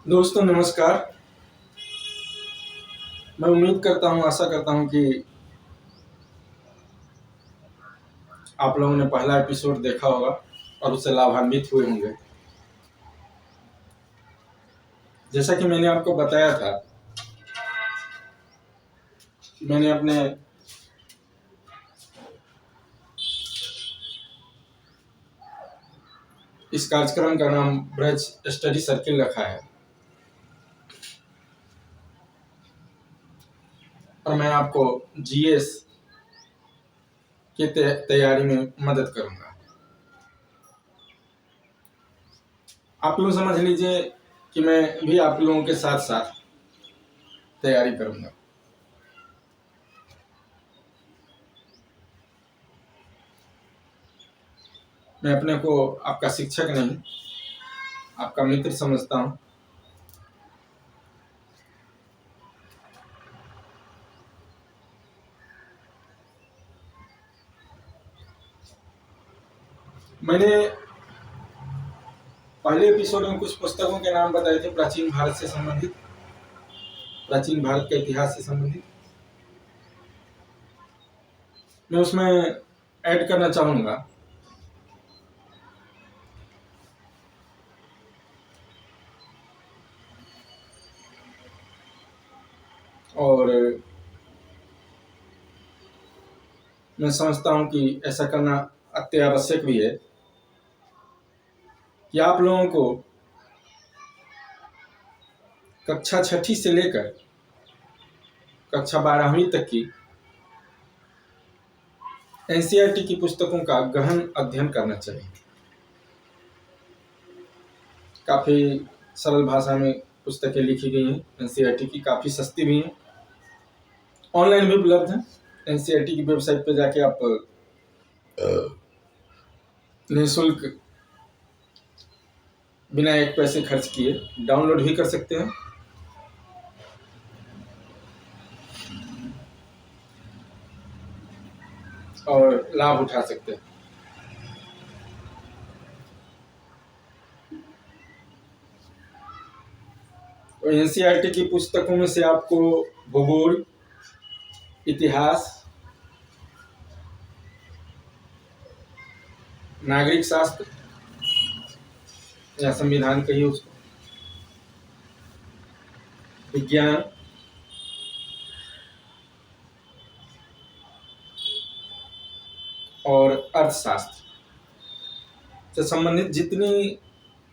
दोस्तों नमस्कार। मैं उम्मीद करता हूँ, आशा करता हूँ कि आप लोगों ने पहला एपिसोड देखा होगा और उससे लाभान्वित हुए होंगे। जैसा कि मैंने आपको बताया था, मैंने अपने इस कार्यक्रम का नाम ब्रज स्टडी सर्किल रखा है और मैं आपको जीएस की तैयारी में मदद करूंगा। आप लोग समझ लीजिए कि मैं भी आप लोगों के साथ साथ तैयारी करूंगा। मैं अपने को आपका शिक्षक नहीं, आपका मित्र समझता हूँ। मैंने पहले एपिसोड में कुछ पुस्तकों के नाम बताए थे, प्राचीन भारत से संबंधित, प्राचीन भारत के इतिहास से संबंधित। मैं उसमें ऐड करना चाहूंगा और मैं समझता हूं कि ऐसा करना अत्यावश्यक भी है कि आप लोगों को कक्षा 6ठी से लेकर कक्षा 12वीं तक की एनसीईआरटी की पुस्तकों का गहन अध्ययन करना चाहिए। काफ़ी सरल भाषा में पुस्तकें लिखी गई हैं एनसीईआरटी की, काफ़ी सस्ती भी हैं, ऑनलाइन भी उपलब्ध हैं। एनसीईआरटी की वेबसाइट पर जाके आप निःशुल्क बिना एक पैसे खर्च किए डाउनलोड भी कर सकते हैं और लाभ उठा सकते हैं। तो एनसीईआरटी की पुस्तकों में से आपको भूगोल, इतिहास, नागरिक शास्त्र या संविधान कहिए उसको, विज्ञान, और अर्थशास्त्र से संबंधित जितनी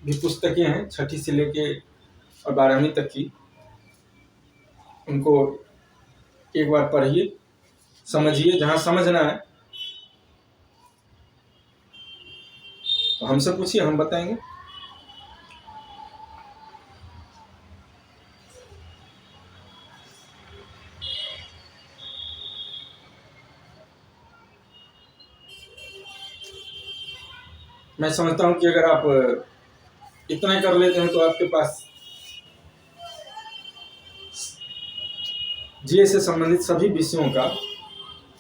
भी पुस्तकें हैं 6ठी से लेके और 12वीं तक की, उनको एक बार पढ़िए, समझिए। जहाँ समझना है तो हमसे पूछिए, हम बताएंगे। मैं समझता हूँ कि अगर आप इतना कर लेते हैं तो आपके पास जीएस से संबंधित सभी विषयों का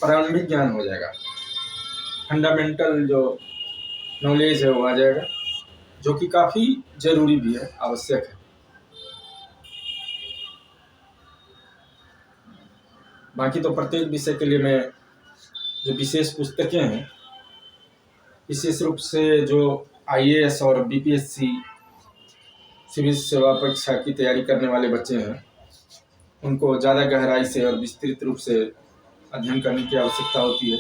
प्रारंभिक ज्ञान हो जाएगा। फंडामेंटल जो नॉलेज है वो आ जाएगा, जो कि काफ़ी जरूरी भी है, आवश्यक है। बाकी तो प्रत्येक विषय के लिए मैं जो विशेष पुस्तकें हैं, विशेष रूप से जो आईएएस और बीपीएससी सिविल सेवा परीक्षा की तैयारी करने वाले बच्चे हैं, उनको ज़्यादा गहराई से और विस्तृत रूप से अध्ययन करने की आवश्यकता होती है।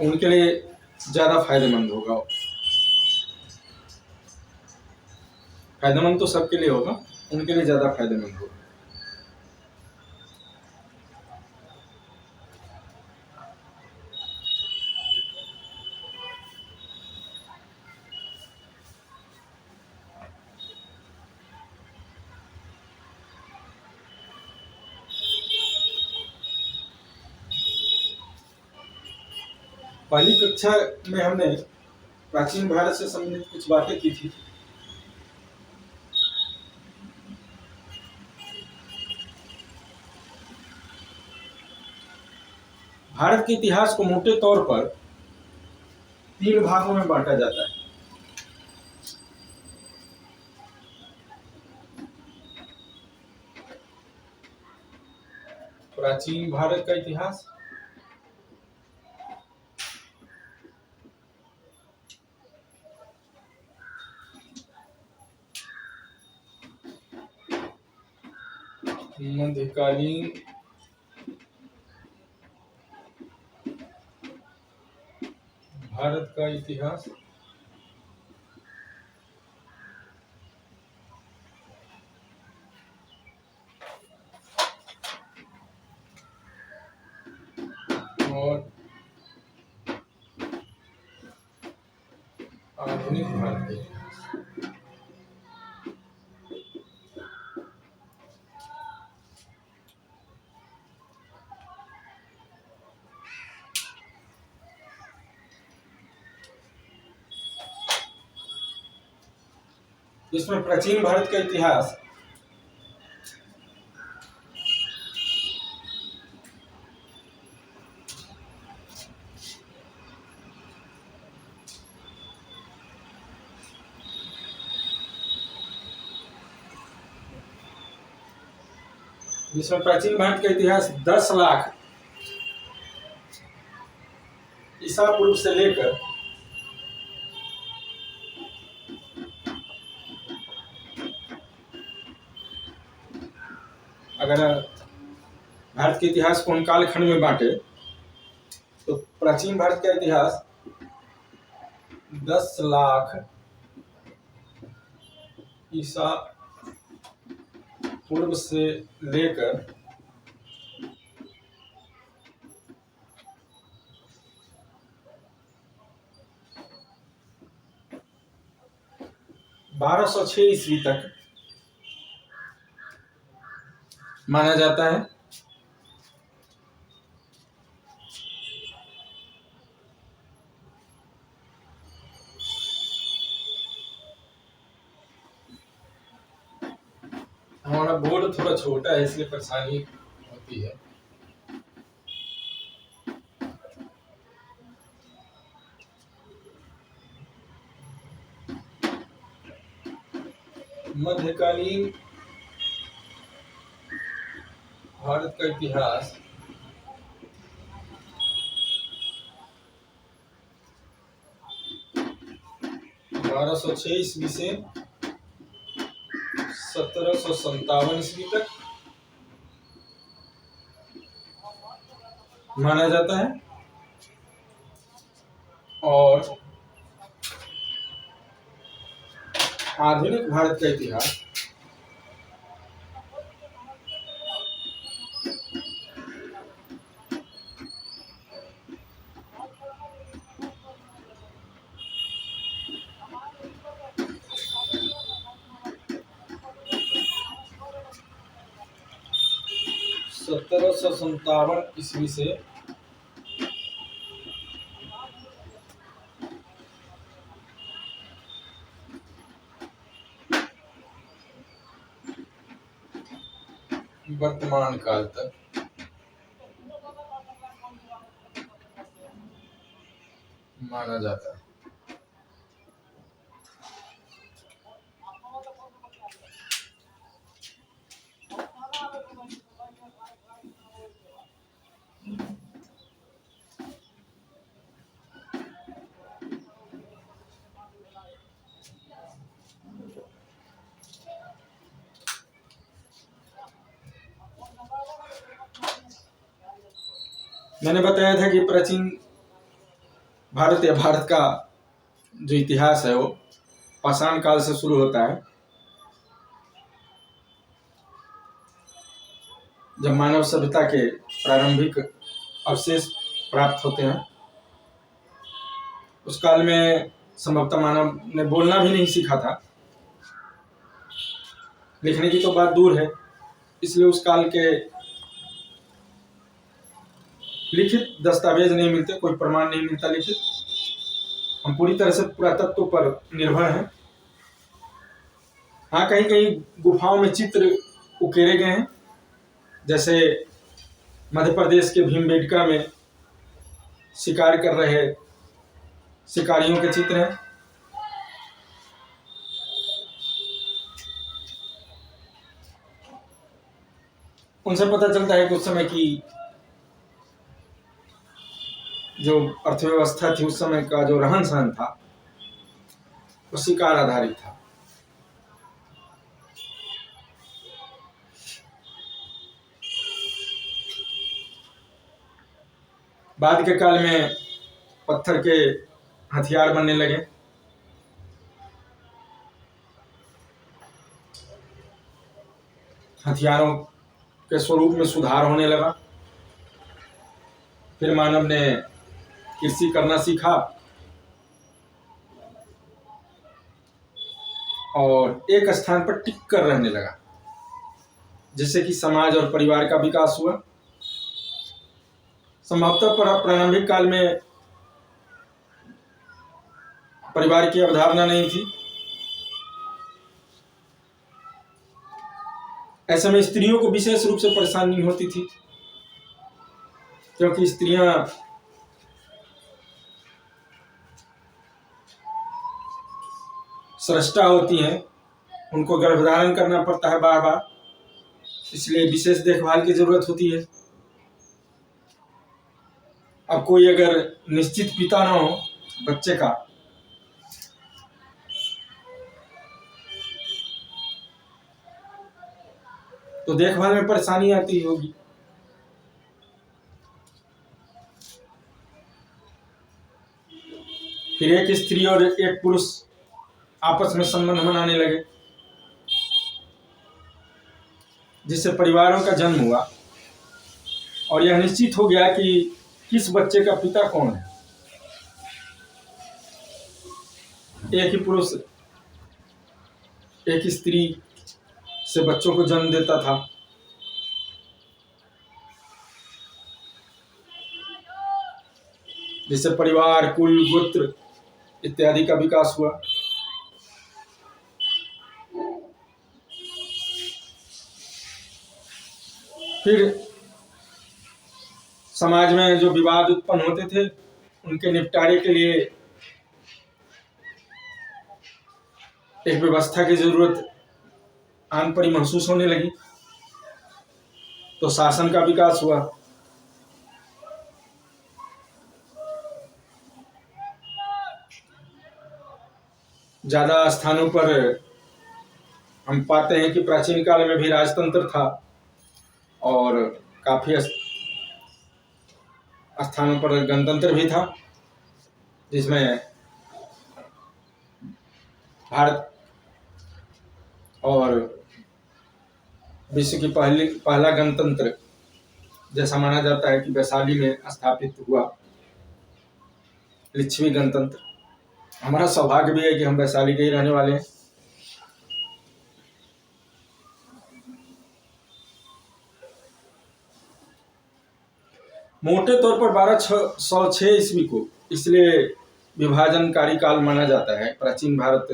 उनके लिए ज़्यादा फायदेमंद होगा। फायदेमंद तो सबके लिए होगा, उनके लिए ज़्यादा फायदेमंद होगा। पहली कक्षा में हमने प्राचीन भारत से संबंधित कुछ बातें की थी। भारत के इतिहास को मोटे तौर पर 3 भागों में बांटा जाता है। प्राचीन भारत का इतिहास, मध्यकालीन भारत का इतिहास, और आधुनिक भारत का इतिहास। इसमें प्राचीन भारत का इतिहास जिसमें प्राचीन भारत का इतिहास 10 लाख ईसा पूर्व से लेकर अगर भारत के इतिहास को हम कालखंड में बांटे तो प्राचीन भारत का इतिहास 10 लाख ईसा पूर्व से लेकर 1206 ईस्वी तक माना जाता है। हमारा बोर्ड थोड़ा छोटा है इसलिए परेशानी होती है। मध्यकालीन भारत का इतिहास बारह सौ 6 ईस्वी से 1757 ईस्वी तक माना जाता है और आधुनिक भारत का इतिहास सत्रह सौ 57 ईस्वी से वर्तमान काल तक माना जाता है। मैंने बताया था कि प्राचीन भारत या भारत का जो इतिहास है वो पाषाण काल से शुरू होता है, जब मानव सभ्यता के प्रारंभिक अवशेष प्राप्त होते हैं। उस काल में संभवतः मानव ने बोलना भी नहीं सीखा था, लिखने की तो बात दूर है, इसलिए उस काल के लिखित दस्तावेज नहीं मिलते, कोई प्रमाण नहीं मिलता लिखित। हम पूरी तरह से पुरातत्व पर निर्भर हैं। हाँ, कहीं कहीं गुफाओं में चित्र उकेरे गए हैं, जैसे मध्य प्रदेश के भीमबेटका में शिकार कर रहे शिकारियों के चित्र हैं। उनसे पता चलता है कि उस समय की जो अर्थव्यवस्था थी, उस समय का जो रहन सहन था, वो शिकार आधारित था। बाद के काल में पत्थर के हथियार बनने लगे। हथियारों के स्वरूप में सुधार होने लगा। फिर मानव ने कृषि करना सीखा और एक स्थान पर टिक कर रहने लगा, जिससे कि समाज और परिवार का विकास हुआ। संभवतः प्रारंभिक काल में परिवार की अवधारणा नहीं थी। ऐसे में स्त्रियों को विशेष रूप से परेशानी होती थी, क्योंकि स्त्रियां स्रष्टा होती हैं, उनको गर्भधारण करना पड़ता है बार बार, इसलिए विशेष देखभाल की जरूरत होती है। अब कोई अगर निश्चित पिता ना हो बच्चे का, तो देखभाल में परेशानी आती होगी। फिर एक स्त्री और एक पुरुष आपस में संबंध बनाने लगे, जिससे परिवारों का जन्म हुआ और यह निश्चित हो गया कि किस बच्चे का पिता कौन है। एक ही पुरुष एक स्त्री से बच्चों को जन्म देता था। जिससे परिवार, कुल, गोत्र इत्यादि का विकास हुआ। फिर समाज में जो विवाद उत्पन्न होते थे, उनके निपटारे के लिए एक व्यवस्था की जरूरत आन परी महसूस होने लगी, तो शासन का विकास हुआ। ज्यादा स्थानों पर हम पाते हैं कि प्राचीन काल में भी राजतंत्र था और काफी स्थानों पर गणतंत्र भी था, जिसमें भारत और विश्व की पहला गणतंत्र जैसा माना जाता है कि वैशाली में स्थापित हुआ लिच्छवी गणतंत्र। हमारा सौभाग्य भी है कि हम वैशाली के ही रहने वाले हैं। मोटे तौर पर 1206 ईस्वी को इसलिए विभाजनकारी काल माना जाता है, प्राचीन भारत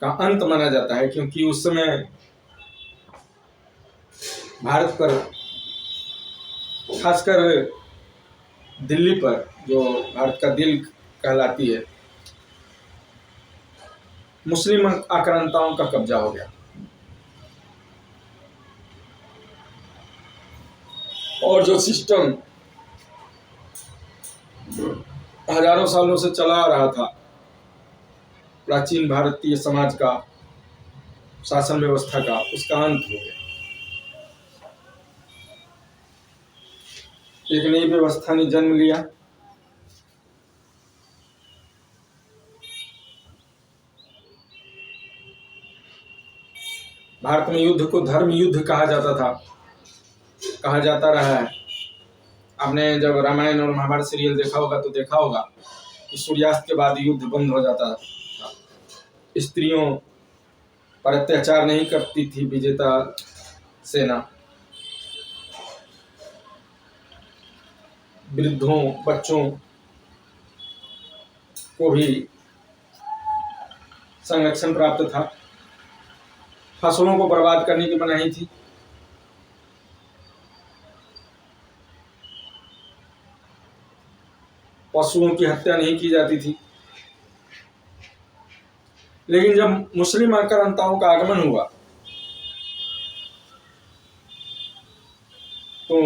का अंत माना जाता है, क्योंकि उस समय भारत पर, खासकर दिल्ली पर, जो भारत का दिल कहलाती है, मुस्लिम आक्रांताओं का कब्जा हो गया और जो सिस्टम हजारों सालों से चला आ रहा था प्राचीन भारतीय समाज का, शासन व्यवस्था का, उसका अंत हो गया। एक नई व्यवस्था ने जन्म लिया। भारत में युद्ध को धर्म युद्ध कहा जाता था, कहा जाता रहा है। आपने जब रामायण और महाभारत सीरियल देखा होगा तो देखा होगा कि सूर्यास्त के बाद युद्ध बंद हो जाता था। स्त्रियों पर अत्याचार नहीं करती थी विजेता सेना। वृद्धों, बच्चों को भी संरक्षण प्राप्त था। फसलों को बर्बाद करने की मनाही थी। पशुओं की हत्या नहीं की जाती थी। लेकिन जब मुस्लिम आक्रांताओं का आगमन हुआ तो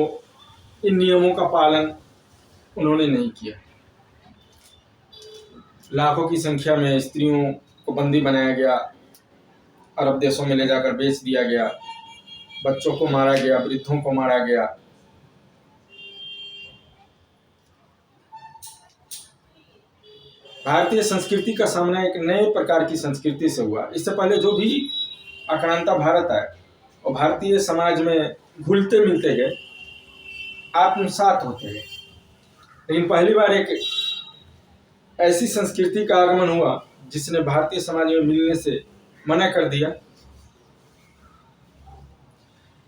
इन नियमों का पालन उन्होंने नहीं किया। लाखों की संख्या में स्त्रियों को बंदी बनाया गया, अरब देशों में ले जाकर बेच दिया गया, बच्चों को मारा गया, वृद्धों को मारा गया। भारतीय संस्कृति का सामना एक नए प्रकार की संस्कृति से हुआ। इससे पहले जो भी आक्रांता भारत आए और भारतीय समाज में घुलते मिलते गए, आत्मसात होते गए। लेकिन पहली बार एक ऐसी संस्कृति का आगमन हुआ जिसने भारतीय समाज में मिलने से मना कर दिया,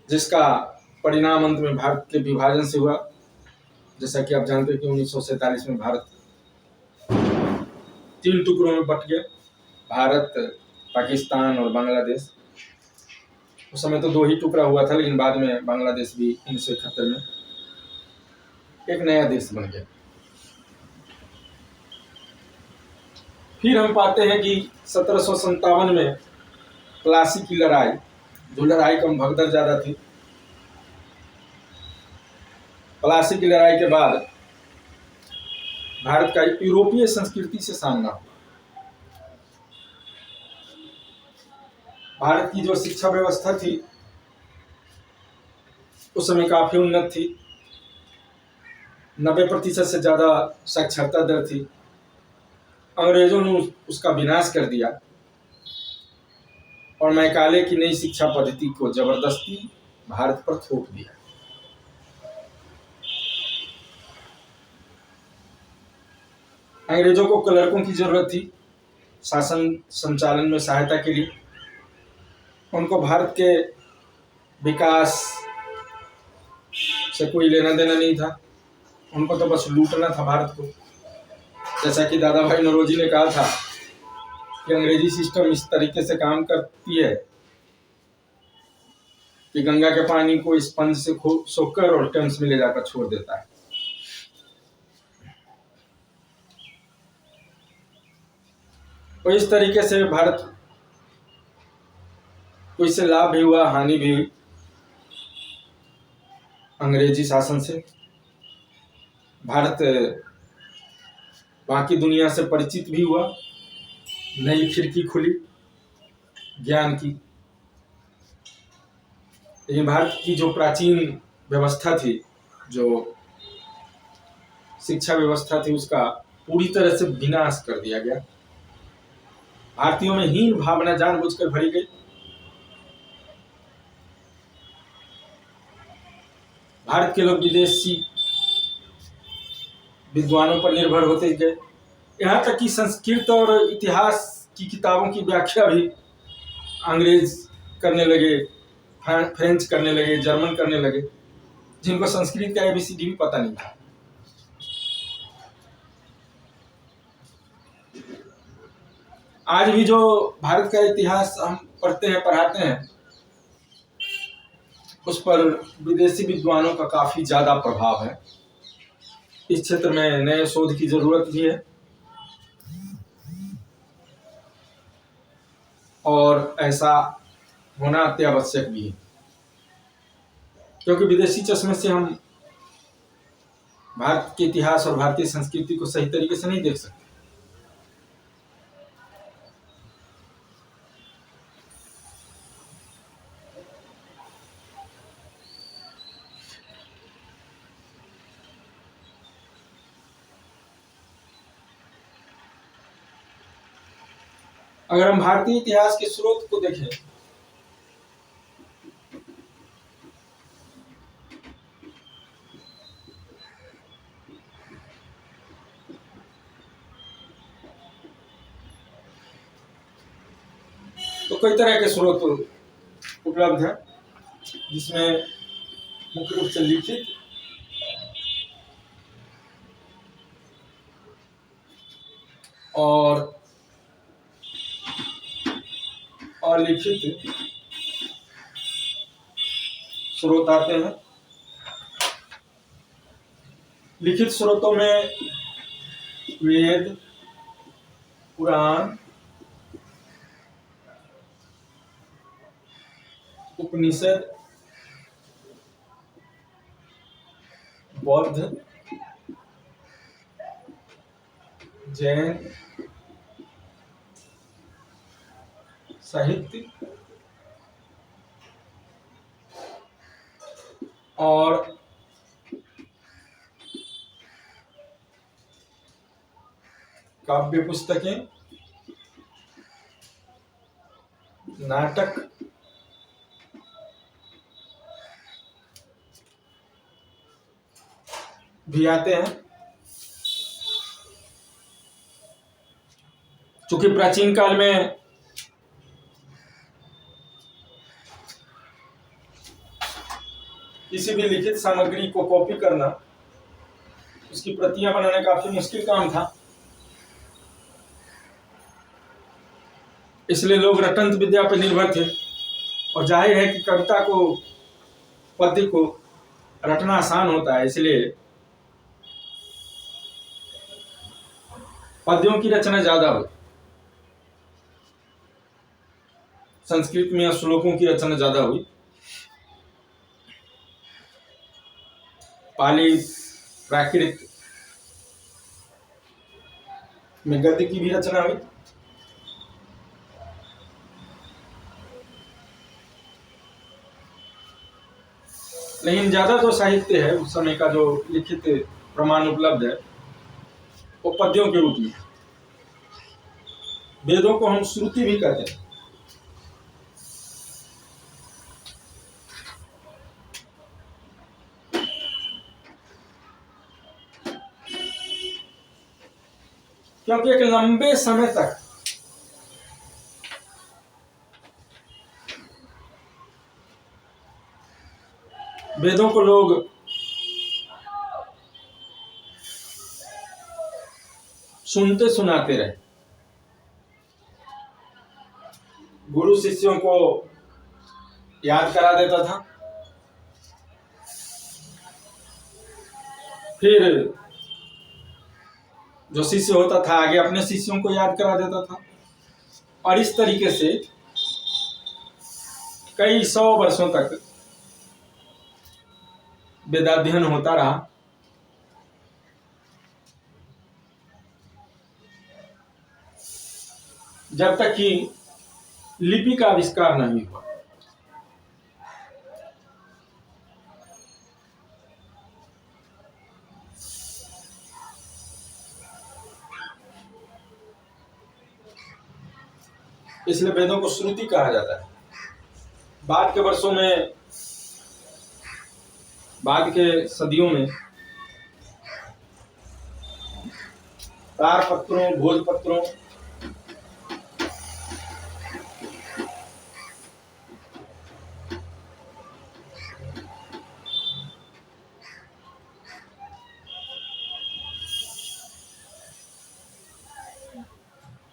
जिसका परिणाम अंत में भारत के विभाजन से हुआ। जैसा कि आप जानते हैं कि 1947 में भारत 3 टुकड़ों में बट गया, भारत, पाकिस्तान और बांग्लादेश। उस समय तो 2 ही टुकड़ा हुआ था, लेकिन बाद में बांग्लादेश भी 1971 में एक नया देश बन गया। फिर हम पाते हैं कि 1757 में प्लासी की लड़ाई, जो लड़ाई कम भगदड़ ज्यादा थी, प्लासी की लड़ाई के बाद भारत का यूरोपीय संस्कृति से सामना हुआ। भारत की जो शिक्षा व्यवस्था थी उस समय काफी उन्नत थी, 90% से ज्यादा साक्षरता दर थी। अंग्रेजों ने उसका विनाश कर दिया और मैकाले की नई शिक्षा पद्धति को जबरदस्ती भारत पर थोप दिया। अंग्रेजों को क्लर्कों की जरूरत थी शासन संचालन में सहायता के लिए। उनको भारत के विकास से कोई लेना देना नहीं था, उनको तो बस लूटना था भारत को। जैसा कि दादा भाई नौरोजी ने कहा था कि अंग्रेजी सिस्टम इस तरीके से काम करती है कि गंगा के पानी को स्पंज से सोखकर और टेम्स में ले जाकर छोड़ देता है। और इस तरीके से भारत को इससे लाभ भी हुआ, हानि भी हुई अंग्रेजी शासन से। भारत बाकी दुनिया से परिचित भी हुआ, नई खिड़की खुली ज्ञान की। लेकिन भारत की जो प्राचीन व्यवस्था थी, जो शिक्षा व्यवस्था थी, उसका पूरी तरह से विनाश कर दिया गया। भारतीयों में हीन भावना जानबूझकर भरी गई। भारत के लोग विदेशी विद्वानों पर निर्भर होते गए। यहाँ तक कि संस्कृत और इतिहास की किताबों की व्याख्या भी अंग्रेज करने लगे, फ्रेंच करने लगे, जर्मन करने लगे, जिनको संस्कृत का ABCD भी पता नहीं था। आज भी जो भारत का इतिहास हम पढ़ते हैं, पढ़ाते हैं, उस पर विदेशी विद्वानों का काफी ज्यादा प्रभाव है। इस क्षेत्र में नए शोध की जरूरत भी है और ऐसा होना अत्यावश्यक भी है, क्योंकि विदेशी चश्मे से हम भारत के इतिहास और भारतीय संस्कृति को सही तरीके से नहीं देख सकते। अगर हम भारतीय इतिहास के स्रोत को देखें तो कई तरह के स्रोत उपलब्ध हैं, जिसमें मुख्य रूप से लिखित और अलिखित स्रोत आते हैं। लिखित स्रोतों में वेद, पुराण, उपनिषद, बौद्ध, जैन साहित्य और काव्य पुस्तकें, नाटक, भी आते हैं। चूंकि प्राचीन काल में किसी भी लिखित सामग्री को कॉपी करना, उसकी प्रतियां बनाना काफी मुश्किल काम था, इसलिए लोग रटंत विद्या पर निर्भर थे। और जाहिर है कि कविता को, पद्य को रटना आसान होता है, इसलिए पद्यों की रचना ज्यादा हुई। संस्कृत में श्लोकों की रचना ज्यादा हुई। पाली, प्राकृत में गद्य की भी रचना हुई। लेकिन ज्यादा जो साहित्य है उस समय का, जो लिखित प्रमाण उपलब्ध है, वो पद्यों के रूप में। वेदों को हम श्रुति भी कहते हैं। क्योंकि एक लंबे समय तक वेदों को लोग सुनते सुनाते रहे। गुरु शिष्यों को याद करा देता था, फिर जो शिष्य होता था आगे अपने शिष्यों को याद करा देता था, और इस तरीके से कई सौ वर्षों तक वेदाध्ययन होता रहा, जब तक कि लिपि का आविष्कार नहीं हुआ। इसलिए वेदों को श्रुति कहा जाता है। बाद के वर्षों में, बाद के सदियों में तारपत्रों, भोजपत्रों,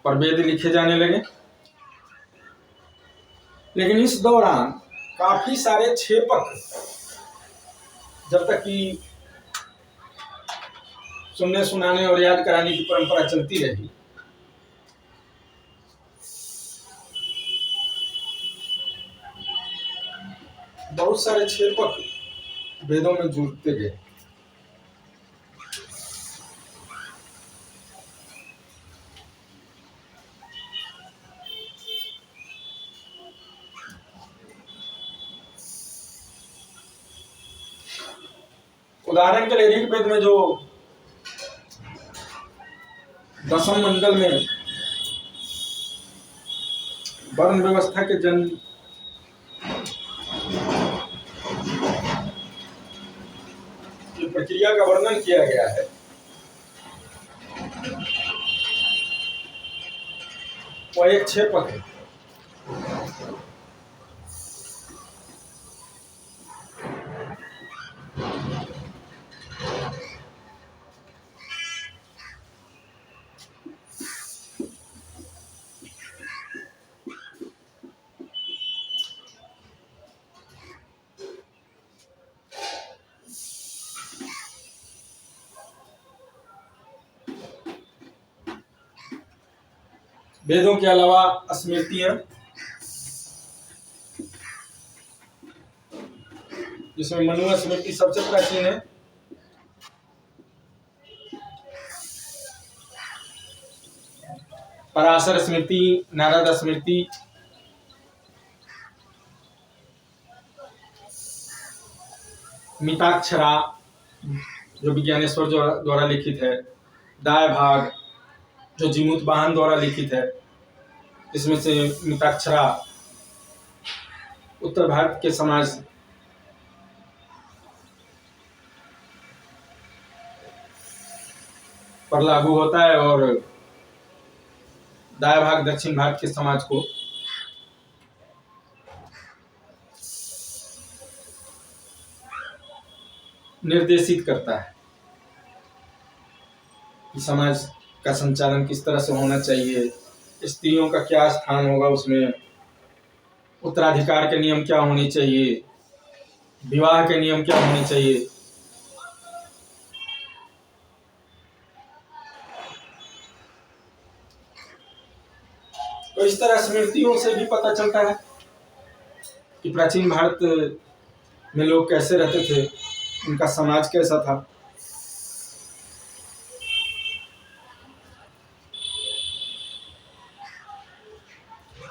पर वेद लिखे जाने लगे। लेकिन इस दौरान काफी सारे छेपक, जब तक कि सुनने सुनाने और याद कराने की परंपरा चलती रही, बहुत सारे छेपक वेदों में जुड़ते गए। उदाहरण के लिए ऋग्वेद में जो दशम मंडल में वर्ण व्यवस्था के जन्म की प्रक्रिया का वर्णन किया गया है, वह एक छेपक है। वेदों के अलावा स्मृतियां, जिसमें मनु स्मृति सबसे प्राचीन है। पराशर स्मृति, नारद स्मृति, मिताक्षरा जो विज्ञानेश्वर द्वारा लिखित है, दाय भाग जो जीमूत वाहन द्वारा लिखित है, इसमें से मिताक्षरा उत्तर भारत के समाज पर लागू होता है और दाय भाग दक्षिण भारत के समाज को निर्देशित करता है कि समाज का संचालन किस तरह से होना चाहिए, स्त्रियों का क्या स्थान होगा उसमें, उत्तराधिकार के नियम क्या होने चाहिए, विवाह के नियम क्या होने चाहिए। तो इस तरह स्मृतियों से भी पता चलता है कि प्राचीन भारत में लोग कैसे रहते थे, उनका समाज कैसा था।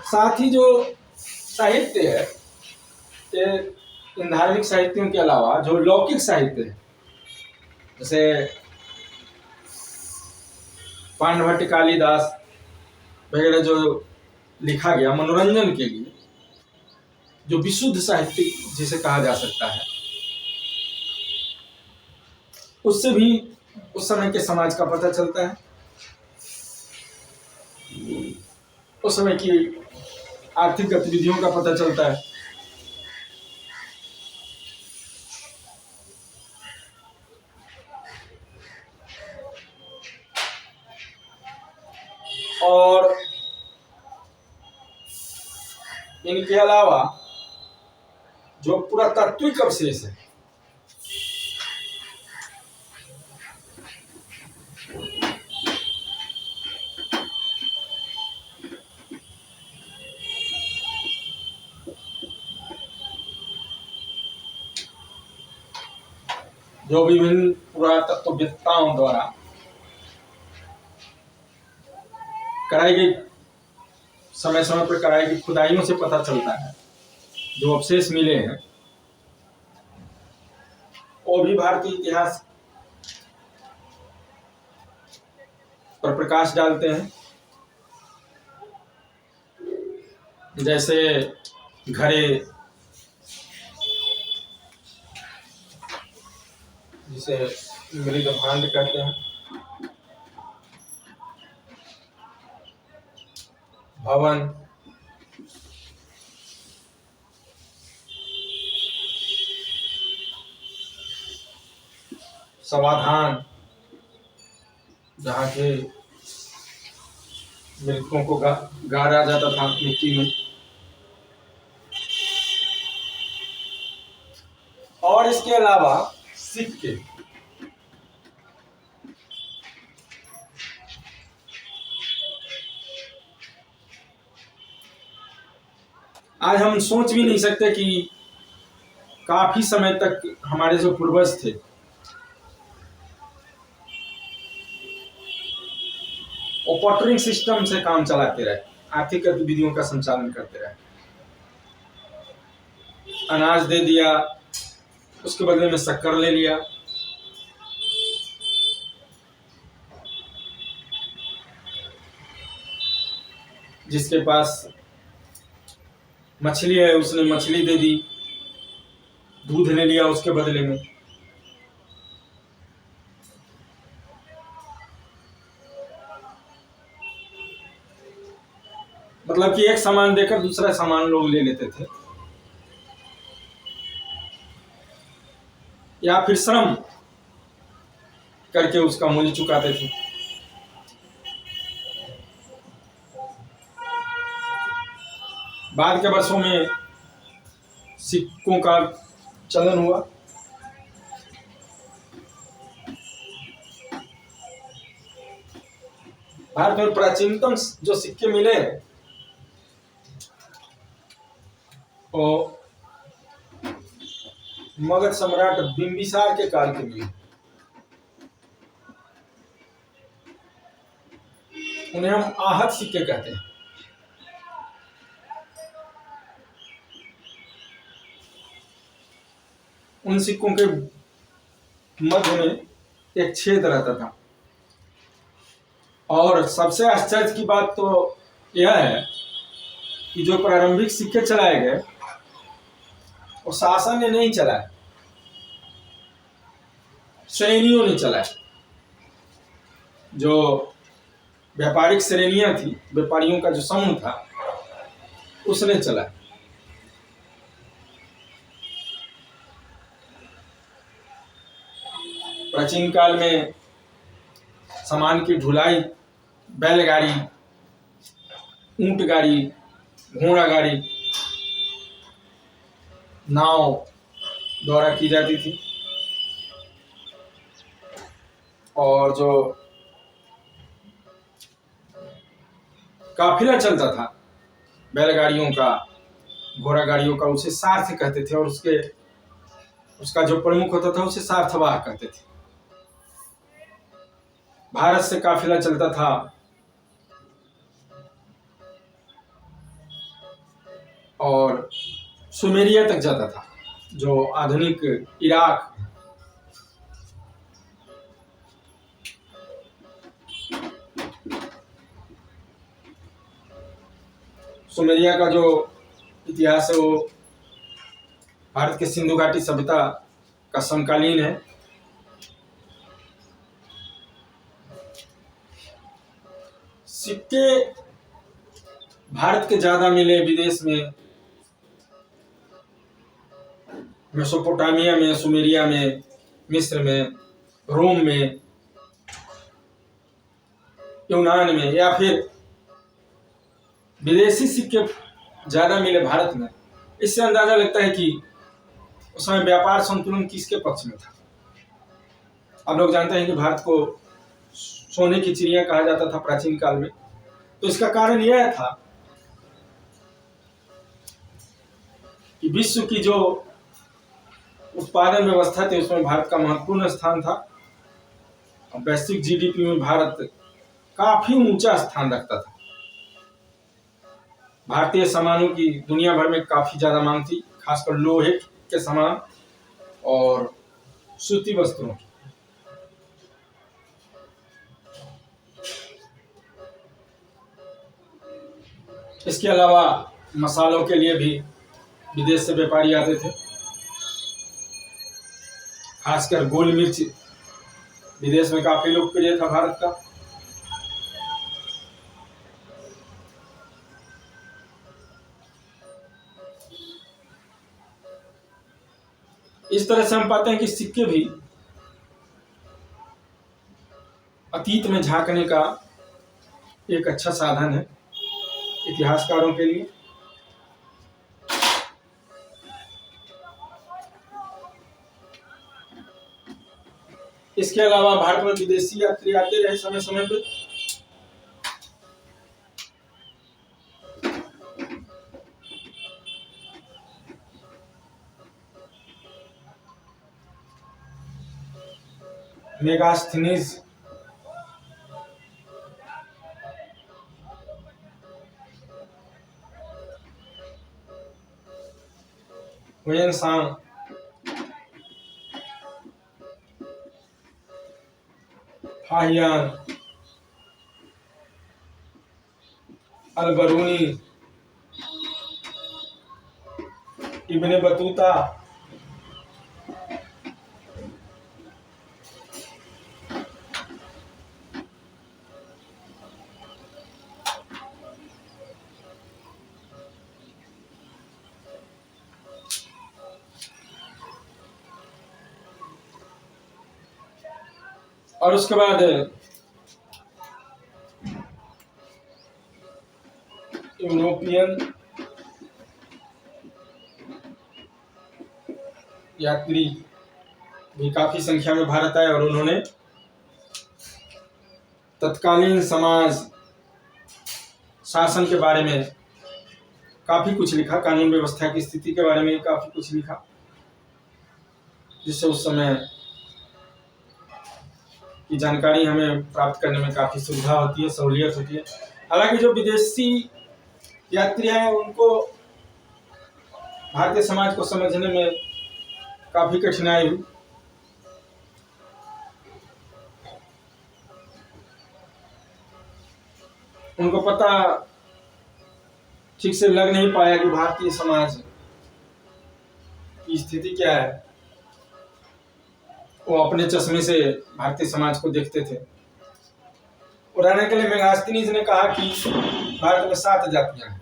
साथ ही जो साहित्य है, इन धार्मिक साहित्यों के अलावा जो लौकिक साहित्य है, जैसे पांडभट्ट, कालिदास वगैरह जो लिखा गया मनोरंजन के लिए, जो विशुद्ध साहित्य जिसे कहा जा सकता है, उससे भी उस समय के समाज का पता चलता है, उस समय की आर्थिक गतिविधियों का पता चलता है। और इनके अलावा जो पुरातात्विक अवशेष है, जो विभिन्न पुरातत्ववेत्ताओं द्वारा कराई गई, समय समय पर कराई गई खुदाइयों से पता चलता है, जो अवशेष मिले हैं वो भी भारतीय इतिहास पर प्रकाश डालते हैं। जैसे घड़े, जिसे मृद भांड कहते हैं, भवन, समाधान, जहाँ के मृतकों को गाड़ा जाता था मिट्टी में, और इसके अलावा सिक्के। आज हम सोच भी नहीं सकते कि काफी समय तक हमारे जो पूर्वज थे वो पॉटरिंग सिस्टम से काम चलाते रहे, आर्थिक गतिविधियों का संचालन करते रहे। अनाज दे दिया, उसके बदले में शक्कर ले लिया, जिसके पास मछली है उसने मछली दे दी, दूध ले लिया उसके बदले में। मतलब कि एक सामान देकर दूसरा सामान लोग ले लेते थे, या फिर श्रम करके उसका मूल्य चुकाते थे। बाद के वर्षों में सिक्कों का चलन हुआ, भारत में प्राचीनतम जो सिक्के मिले वो मगध सम्राट बिंबिसार के काल के मिले। उन्हें हम आहत सिक्के कहते हैं। उन सिक्कों के मध्य में एक छेद रहता था। और सबसे आश्चर्य की बात तो यह है कि जो प्रारंभिक सिक्के चलाए गए वो शासन ने नहीं चलाए, श्रेणियों ने चलाए। जो व्यापारिक श्रेणियां थी, व्यापारियों का जो समूह था, उसने चलाए। प्राचीन काल में सामान की ढुलाई बैलगाड़ी, ऊंट गाड़ी, घोड़ा गाड़ी, नाव द्वारा की जाती थी। और जो काफिला चलता था बैलगाड़ियों का, घोड़ा गाड़ियों का, उसे सारथी कहते थे। और उसका जो प्रमुख होता था उसे सारथवाह कहते थे। भारत से काफिला चलता था और सुमेरिया तक जाता था, जो आधुनिक इराक, सुमेरिया का जो इतिहास है वो भारत के सिंधु घाटी सभ्यता का समकालीन है। सिक्के भारत के ज्यादा मिले विदेश में, मेसोपोटामिया में, सुमेरिया में, मिस्र में, रोम में, यूनान में, या फिर विदेशी सिक्के ज्यादा मिले भारत में। इससे अंदाजा लगता है कि उस समय व्यापार संतुलन किसके पक्ष में था। आप लोग जानते हैं कि भारत को सोने की चिड़िया कहा जाता था प्राचीन काल में। तो इसका कारण यह था कि विश्व की जो उत्पादन व्यवस्था थी उसमें भारत का महत्वपूर्ण स्थान था। वैश्विक जीडीपी में भारत काफी ऊंचा स्थान रखता था। भारतीय सामानों की दुनिया भर में काफी ज्यादा मांग थी, खासकर लोहे के सामान और सूती वस्त्रों की। इसके अलावा मसालों के लिए भी विदेश से व्यापारी आते थे। खासकर गोल मिर्च विदेश में काफी लोकप्रिय था भारत का। इस तरह से हम पाते हैं कि सिक्के भी अतीत में झांकने का एक अच्छा साधन है इतिहासकारों के लिए। इसके अलावा भारत में विदेशी यात्री आते रहे समय समय पर। Megasthenes Hiuen Tsang, Fahien, Al-Biruni, Ibn Battuta, और उसके बाद यूरोपियन यात्री भी काफी संख्या में भारत आए और उन्होंने तत्कालीन समाज शासन के बारे में काफ़ी कुछ लिखा, कानून व्यवस्था की स्थिति के बारे में काफ़ी कुछ लिखा, जिससे उस समय की जानकारी हमें प्राप्त करने में काफ़ी सुविधा होती है, सहूलियत होती है। हालांकि जो विदेशी यात्री हैं उनको भारतीय समाज को समझने में काफ़ी कठिनाई हुई। उनको पता ठीक से लग नहीं पाया कि भारतीय समाज की स्थिति क्या है। वो अपने चश्मे से भारतीय समाज को देखते थे। उदाहरण के लिए मेगास्थनीज ने कहा कि भारत में 7 जातियां हैं।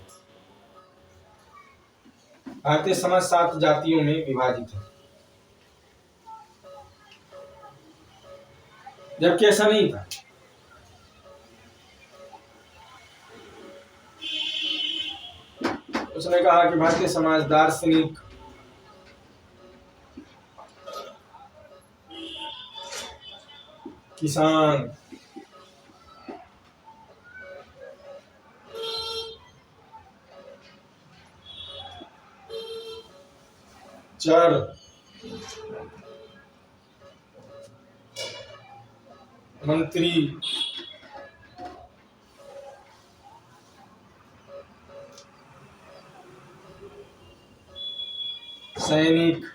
भारतीय समाज 7 जातियों में विभाजित है, जबकि ऐसा नहीं था। उसने कहा कि भारतीय समाज दार्शनिक, किसान, चर, मंत्री, सैनिक,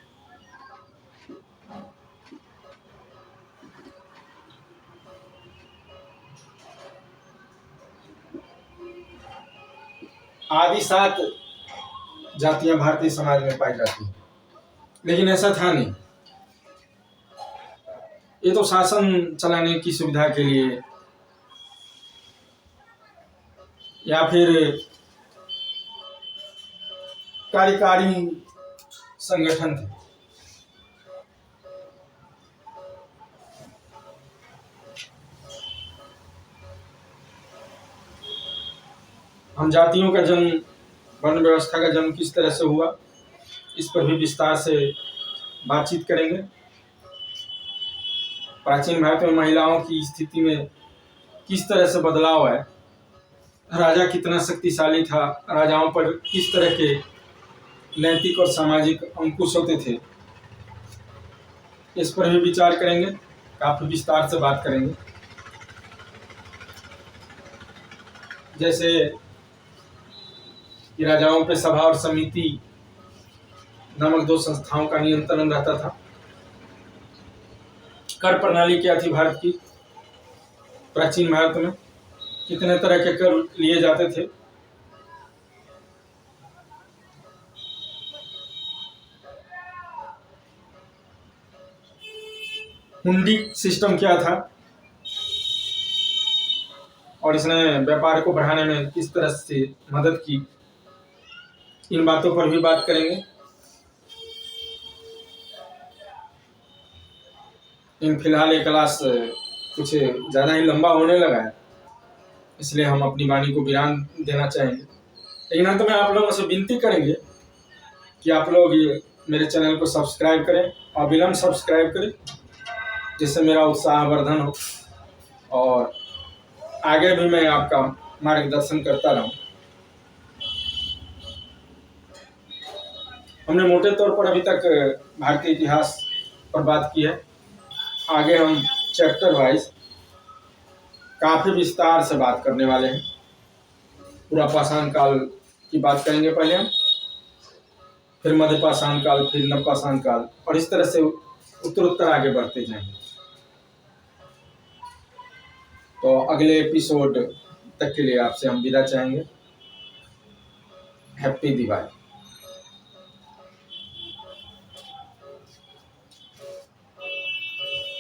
आदि 7 जातियां भारतीय समाज में पाई जाती हैं। लेकिन ऐसा था नहीं। ये तो शासन चलाने की सुविधा के लिए या फिर कार्यकारी संगठन थे। हम जातियों का जन्म, वर्ण व्यवस्था का जन्म किस तरह से हुआ, इस पर भी विस्तार से बातचीत करेंगे। प्राचीन भारत में महिलाओं की स्थिति में किस तरह से बदलाव है, राजा कितना शक्तिशाली था, राजाओं पर किस तरह के नैतिक और सामाजिक अंकुश होते थे, इस पर भी विचार करेंगे, काफी विस्तार से बात करेंगे। जैसे कि राजाओं पे सभा और समिति नामक 2 संस्थाओं का नियंत्रण रहता था। कर प्रणाली क्या थी भारत की, प्राचीन भारत में कितने तरह के कर लिए जाते थे। हुंडी सिस्टम क्या था और इसने व्यापार को बढ़ाने में किस तरह से मदद की, इन बातों पर भी बात करेंगे। इन फिलहाल ये क्लास कुछ ज़्यादा ही लंबा होने लगा है, इसलिए हम अपनी वाणी को विराम देना चाहेंगे। लेकिन अंत में आप लोगों से विनती करेंगे कि आप लोग ये मेरे चैनल को सब्सक्राइब करें, अविलंब सब्सक्राइब करें, जिससे मेरा उत्साहवर्धन हो और आगे भी मैं आपका मार्गदर्शन करता रहूं। हमने मोटे तौर पर अभी तक भारतीय इतिहास पर बात की है। आगे हम चैप्टर वाइज काफ़ी विस्तार से बात करने वाले हैं। पूरा पाषाण काल की बात करेंगे पहले हम, फिर मध्य पाषाण काल, फिर नव पाषाण काल, और इस तरह से उत्तरोत्तर आगे बढ़ते जाएंगे। तो अगले एपिसोड तक के लिए आपसे हम विदा चाहेंगे। हैप्पी दिवाली।